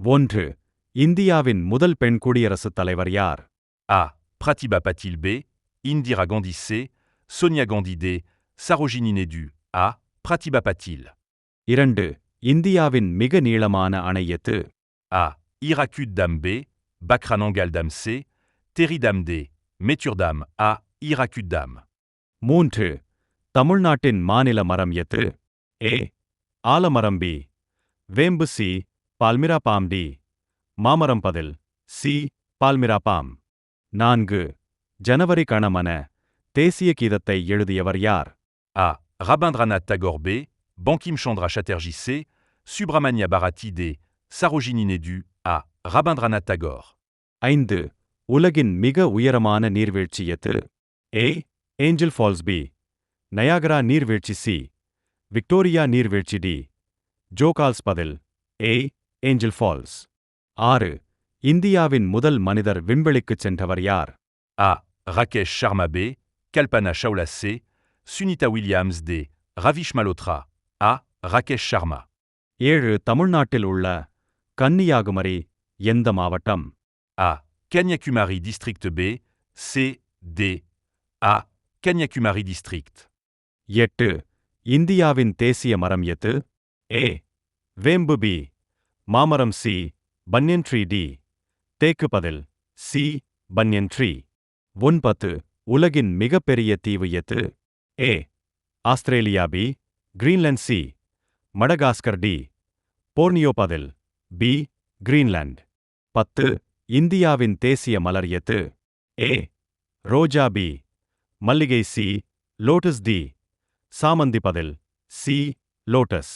ஒன்று. இந்தியாவின் முதல் பெண் குடியரசுத் தலைவர் யார்? A. Pratibha Patil B. Indira Gandhi C. Sonia Gandhi D. Sarojini Naidu A. Pratibha Patil. இரண்டு. இந்தியாவின் மிக நீளமான அணை எது? A. Hirakud Dam B. Bakranangal Dam C. Terry Dam D. Metur Dam A. Hirakud Dam. மூன்று. தமிழ்நாட்டின் மாநில மரம் எது? ஏ. ஆலமரம் பி. வேம்பு சி. பால்மிரா bomb D. மாமரம் பதில் சி. பால்மிரா பாம். நான்கு. ஜனவரி கணமன தேசிய கீதத்தை எழுதியவர் யார்? A. Rabindranath Tagore B. Bankim Chandra Chatterjee C. Subramania Bharati D. Sarojini Naidu A. Rabindranath Tagore. ஐந்து. உலகின் மிக உயரமான நீர்வீழ்ச்சி எது? A. Angel Falls B. Niagara நீர்வீழ்ச்சி சி. விக்டோரியா நீர்வீழ்ச்சி டி. ஜோகால்ஸ் பதில் ஏ. Angel falls. ஆறு. இந்தியாவின் முதல் மனிதர் விண்வெளிக்குச் சென்றவர் யார்? A. Rakesh Sharma B. Kalpana Chawla C. Sunita Williams D. Ravish Malhotra A. Rakesh Sharma. ஏழு. தமிழ்நாட்டில் உள்ள கன்னியாகுமரி எந்த மாவட்டம்? A. Kanyakumari District B. C. D. A. Kanyakumari District. எட்டு. இந்தியாவின் தேசிய மரம் எது? ஏ. வேம்பு பி. மாமரம் சி. Bunyan tree D. தேக்கு பதில் சி. Bunyan tree. ஒன்பது. உலகின் மிகப்பெரிய தீவு எது? A. Australia B. Greenland C. Madagascar D. Borneo பதில் பி. கிரீன்லாந்து. பத்து. இந்தியாவின் தேசிய மலர் எது? ஏ. ரோஜா பி. மல்லிகை சி. Lotus D. சாமந்தி பதில் சி. லோட்டஸ்.